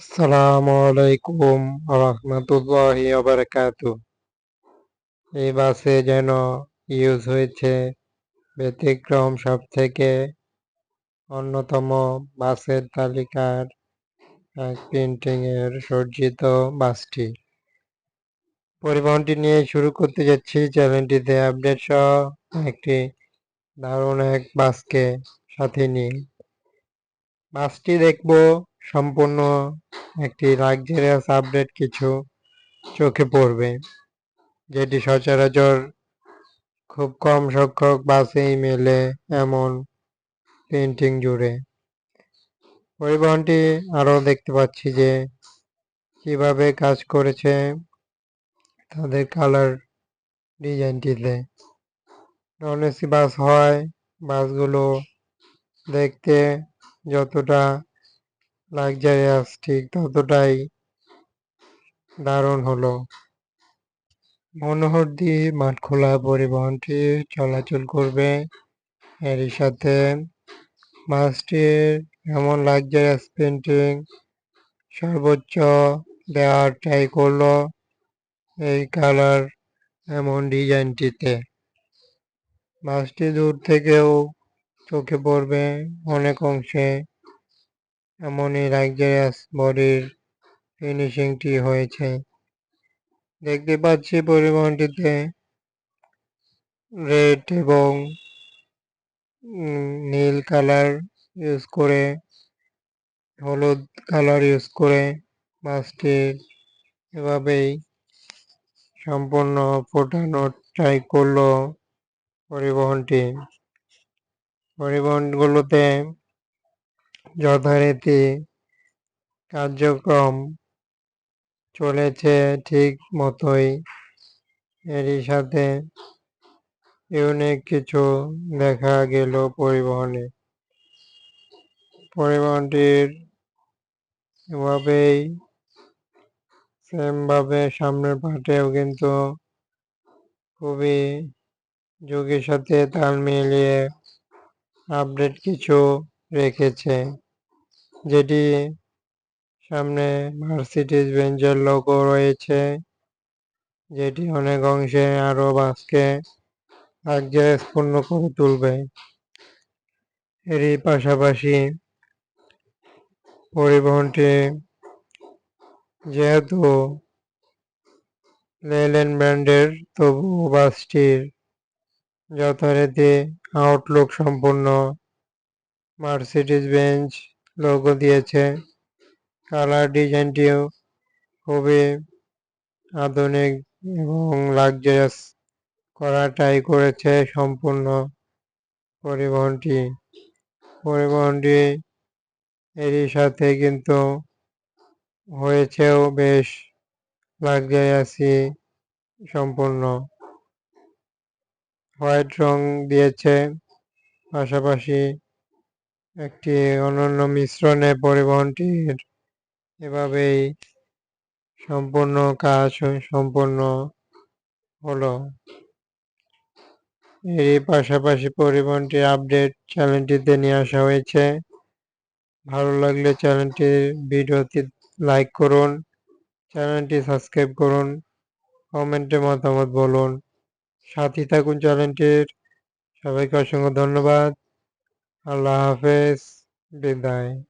আসসালামু আলাইকুম রহমতুল্লাহি ওয়াবারাকাতু। এই বাসে যেন ইউজ হয়েছে ব্যতিক্রম সবথেকে অন্যতম বাসের তালিকার এক প্রিন্টিংয়ের সজ্জিত বাসটি। পরিবহনটি নিয়ে শুরু করতে যাচ্ছি চ্যানেলটিতে আপডেট সহ একটি দারুণ এক বাসকে সাথে নিয়ে। বাসটি দেখব সম্পূর্ণ একটি লাক্সারিয়াস আপডেট কিছু চোখে পড়বে, যেটি সচরাচর খুব কম সংখ্যক বাসেই মেলে এমন প্রিন্টিং জুড়ে। পরিবহনটি আরও দেখতে পাচ্ছি যে কিভাবে কাজ করেছে তাদের কালার ডিজাইনটিতে। নন এসি বাস হয়, বাসগুলো দেখতে যতটা লাক্সারিয়াস ঠিক ততটাই দারুণ হলো। মনোহরদী মাঠখোলা পরিবহনটি চলাচল করবে। এরই সাথে বাসটির এমন লাক্সারিয়াস প্রিন্টিং সর্বোচ্চ দেওয়ার ট্রাই করলো এই কালার এমন ডিজাইনটিতে। বাসটি দূর থেকেও চোখে পড়বে অনেক অংশে এমনই লাক্সারিয়াস বডির ফিনিশিংটি হয়েছে। দেখতে পাচ্ছি পরিবহনটিতে রেড এবং নীল কালার ইউজ করে, হলুদ কালার ইউজ করে বাসটির এভাবেই সম্পূর্ণ ফোটানোর ট্রাই করলো পরিবহনটি। পরিবহনগুলোতে যথারীতি কার্যক্রম চলেছে ঠিক মতোই। এরই সাথে ইউনিক কিছু দেখা গেল পরিবহনে। পরিবহনটির এভাবেই সেমভাবে সামনের পার্টেও কিন্তু খুবই যুগের সাথে তাল মিলিয়ে আপডেট কিছু রেখেছে, যেটি সামনে মার্সিডিজ বেঞ্জের লোগো রয়েছে, যেটি অনেক অংশে আরও বাসকে লাক্সারিয়াসপূর্ণ করে তুলবে। এরই পাশাপাশি পরিবহনটি যেহেতু লেল্যান্ড ব্র্যান্ডের, তবু বাসটির যথারীতি আউটলুক সম্পূর্ণ মার্সিডিজ বেঞ্জ লোগো দিয়েছে। কালার ডিজাইনটিও খুবই আধুনিক এবং লাক্সারিয়াস করা ট্রাই করেছে সম্পূর্ণ পরিবহনটি। পরিবহনটি এরই সাথে কিন্তু হয়েছেও বেশ লাক্সারিয়াসই সম্পূর্ণ। হোয়াইট রং দিয়েছে, পাশাপাশি একটি অনন্য মিশ্রণে পরিবহনটির এভাবেই সম্পূর্ণ কাজ সম্পূর্ণ হলো। এরই পাশাপাশি পরিবহনটির আপডেট চ্যানেলটিতে নিয়ে আসা হয়েছে। ভালো লাগলে চ্যানেলটির ভিডিওটি লাইক করুন, চ্যানেলটি সাবস্ক্রাইব করুন, কমেন্টে মতামত বলুন, সাথে থাকুন চ্যানেলটির। সবাইকে অসংখ্য ধন্যবাদ। আল্লাহ হাফেজ, বিদায়।